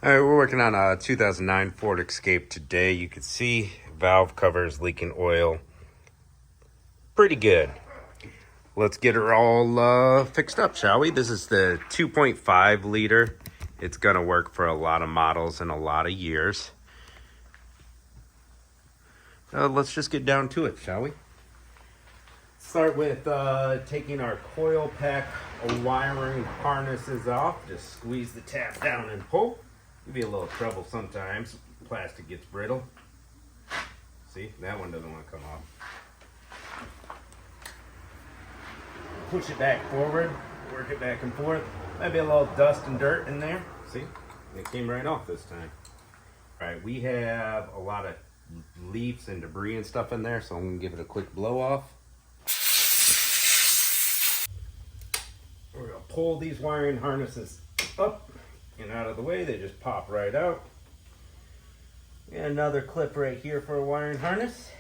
All right, we're working on a 2009 Ford Escape today. You can see valve covers leaking oil. Pretty good. Let's get her all fixed up, shall we? This is the 2.5 liter. It's gonna work for a lot of models and a lot of years. Let's just get down to it, shall we? Start with taking our coil pack wiring harnesses off. Just squeeze the tab down and pull. Give you a little trouble sometimes. Plastic gets brittle. See, that one doesn't want to come off. Push it back forward, work it back and forth. Might be a little dust and dirt in there. See, it came right off this time. All right, we have a lot of leaves and debris and stuff in there, so I'm gonna give it a quick blow off. We're gonna pull these wiring harnesses up and out of the way. They just pop right out. And another clip right here for a wiring harness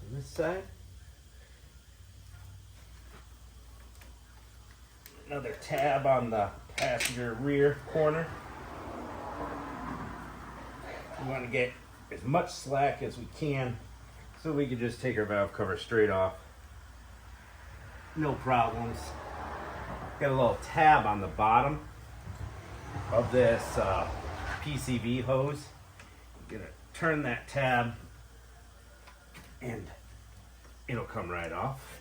on this side. Another tab on the passenger rear corner. We want to get as much slack as we can so we can just take our valve cover straight off. No problems. Got a little tab on the bottom of this PCV hose. I'm gonna turn that tab and it'll come right off.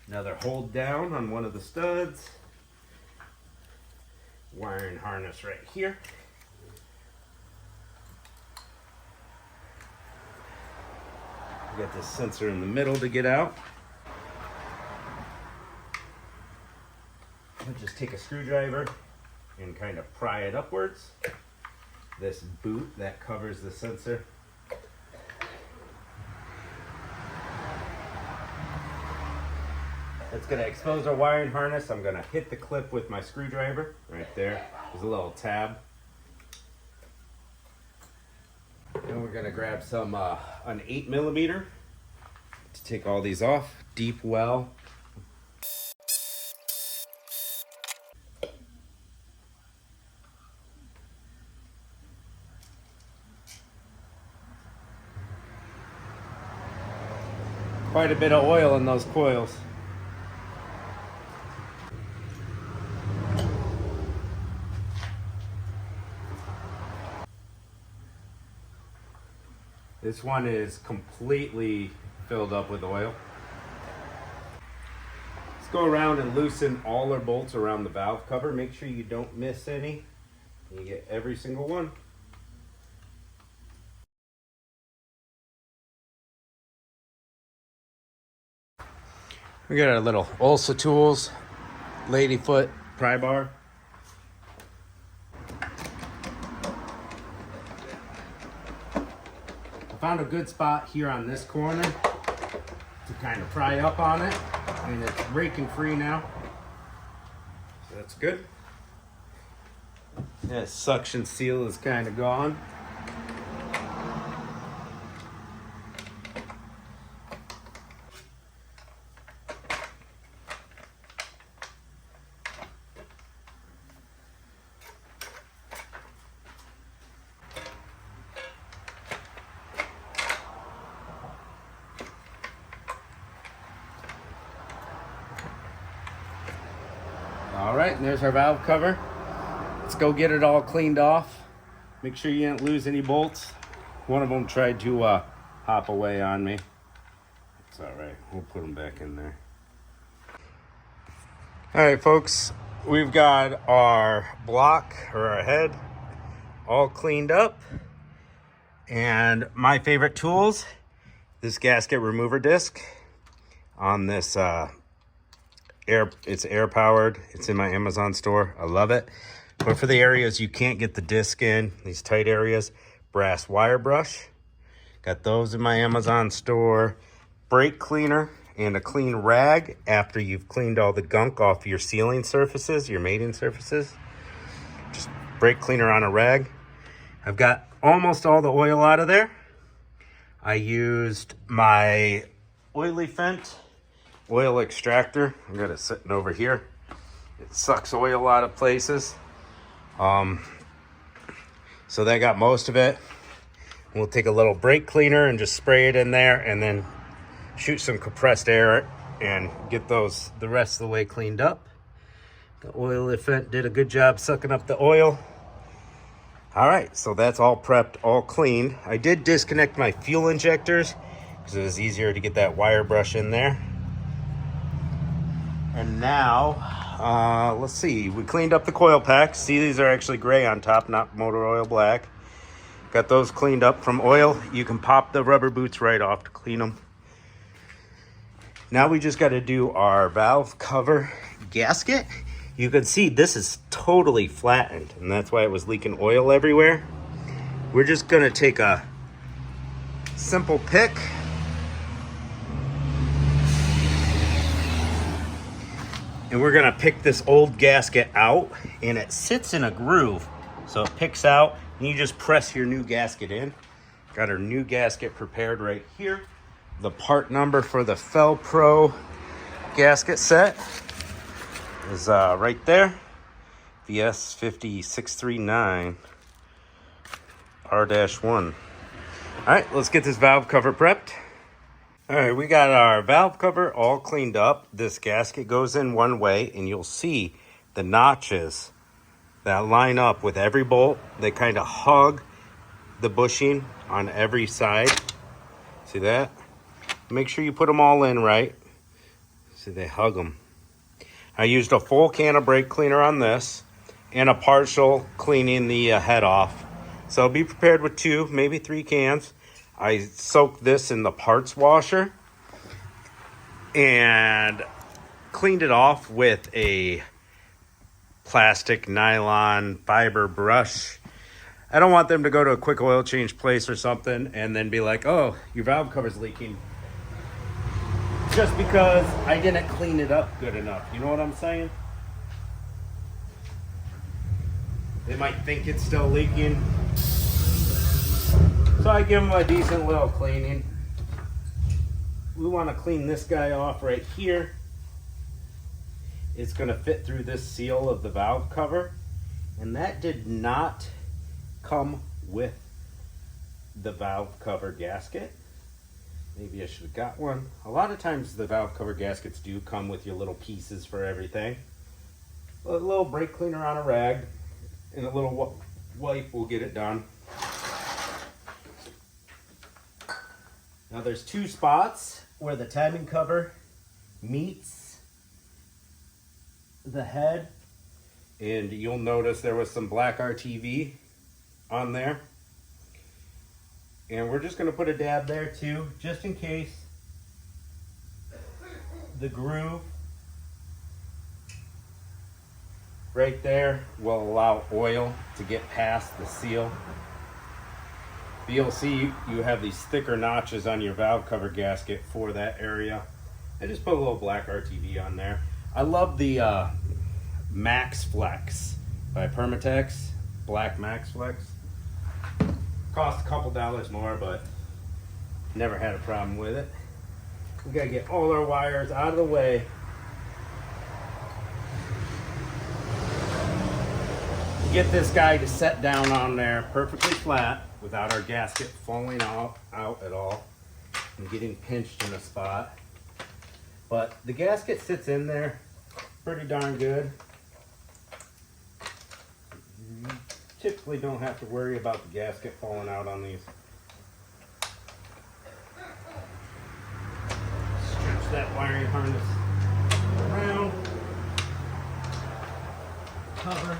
Another hold down on one of the studs. Wiring harness right here. We got this sensor in the middle to get out. I'll just take a screwdriver and kind of pry it upwards. This boot that covers the sensor. It's going to expose our wiring harness. I'm going to hit the clip with my screwdriver right there. There's a little tab. And we're going to grab some an 8mm to take all these off. Deep well. Quite a bit of oil in those coils. This one is completely filled up with oil. Let's go around and loosen all our bolts around the valve cover. Make sure you don't miss any. You get every single one. We got our little OHC tools, ladyfoot, pry bar. I found a good spot here on this corner to kind of pry up on it, and it's raking free now. So that's good. That suction seal is kind of gone. All right, and there's our valve cover. Let's go get it all cleaned off. Make sure you didn't lose any bolts. One of them tried to hop away on me. It's all right, we'll put them back in there. All right, folks, we've got our block or our head all cleaned up. And my favorite tools, this gasket remover disc on this it's air powered. It's in my Amazon store. I love it. But for the areas you can't get the disc in, these tight areas, brass wire brush. Got those in my Amazon store. Brake cleaner and a clean rag after you've cleaned all the gunk off your sealing surfaces, your mating surfaces. Just brake cleaner on a rag. I've got almost all the oil out of there. I used my Oily Fent oil extractor. I got it sitting over here. It sucks oil out of places. So that got most of it. We'll take a little brake cleaner and just spray it in there and then shoot some compressed air and get those the rest of the way cleaned up. The oil vent did a good job sucking up the oil. All right, so that's all prepped, all cleaned. I did disconnect my fuel injectors because it was easier to get that wire brush in there. And now, let's see, we cleaned up the coil packs. See, these are actually gray on top, not motor oil black. Got those cleaned up from oil. You can pop the rubber boots right off to clean them. Now we just got to do our valve cover gasket. You can see this is totally flattened, and that's why it was leaking oil everywhere. We're just going to take a simple pick. And we're going to pick this old gasket out, and it sits in a groove. So it picks out, and you just press your new gasket in. Got our new gasket prepared right here. The part number for the Felpro gasket set is right there. VS50639 R-1. All right, let's get this valve cover prepped. All right, we got our valve cover all cleaned up. This gasket goes in one way, and you'll see the notches that line up with every bolt. They kind of hug the bushing on every side. See that? Make sure you put them all in right. See, they hug them. I used a full can of brake cleaner on this and a partial cleaning the head off. So be prepared with 2, maybe 3 cans. I soaked this in the parts washer and cleaned it off with a plastic nylon fiber brush. I don't want them to go to a quick oil change place or something and then be like, oh, your valve cover's leaking. Just because I didn't clean it up good enough. You know what I'm saying? They might think it's still leaking. So I give them a decent little cleaning. We want to clean this guy off right here. It's going to fit through this seal of the valve cover. And that did not come with the valve cover gasket. Maybe I should have got one. A lot of times the valve cover gaskets do come with your little pieces for everything. A little brake cleaner on a rag and a little wipe will get it done. Now there's 2 spots where the timing cover meets the head. And you'll notice there was some black RTV on there. And we're just going to put a dab there too, just in case the groove right there will allow oil to get past the seal. But you'll see you have these thicker notches on your valve cover gasket for that area. I just put a little black RTV on there. I love the Max Flex by Permatex, black Max Flex. Cost a couple dollars more, but never had a problem with it. We gotta get all our wires out of the way. Get this guy to set down on there perfectly flat without our gasket falling out at all and getting pinched in a spot. But the gasket sits in there pretty darn good. Typically don't have to worry about the gasket falling out on these. Stretch that wiring harness around. Cover.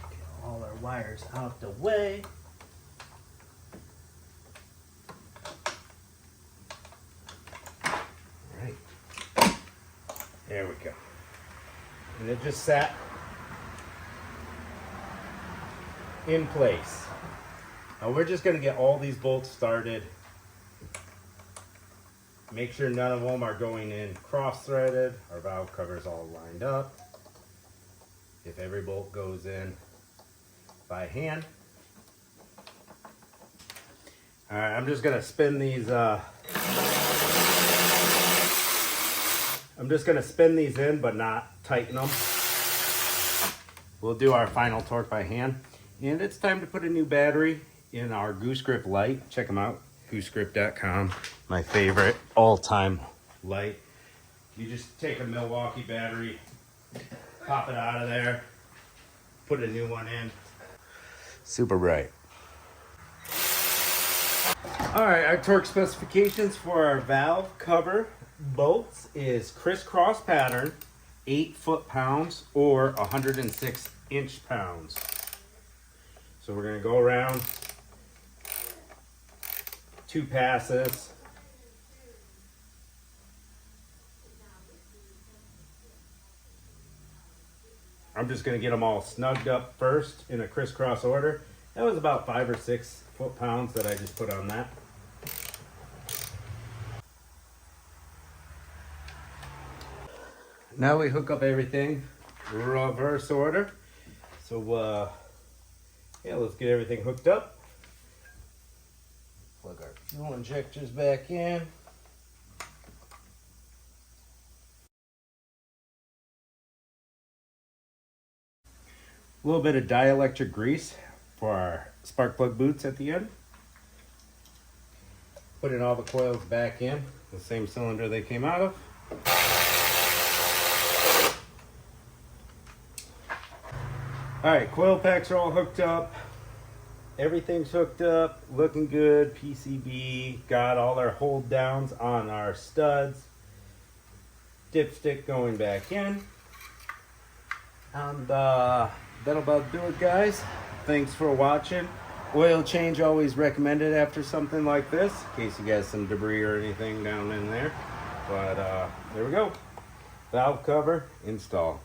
Get all our wires out the way. All right. There we go. And it just sat in place. Now we're just going to get all these bolts started. Make sure none of them are going in cross-threaded. Our valve cover is all lined up. If every bolt goes in by hand. All right, I'm just going to spin these. I'm just going to spin these in, but not tighten them. we'll do our final torque by hand. And it's time to put a new battery in our Goose Grip light. Check them out, goosegrip.com. My favorite all-time light. You just take a Milwaukee battery, pop it out of there, put a new one in. Super bright. All right, our torque specifications for our valve cover bolts is crisscross pattern, 8 foot-pounds or 106 inch-pounds. So we're gonna go around 2 passes. I'm just gonna get them all snugged up first in a crisscross order. That was about 5 or 6 foot-pounds that I just put on that. Now we hook up everything reverse order. So yeah, let's get everything hooked up. Plug our fuel injectors back in. A little bit of dielectric grease for our spark plug boots at the end. Putting all the coils back in the same cylinder they came out of. All right, coil packs are all hooked up. Everything's hooked up, looking good. PCB, got all our hold downs on our studs. Dipstick going back in. And that'll about do it, guys. Thanks for watching. Oil change always recommended after something like this, in case you got some debris or anything down in there. But there we go. Valve cover install.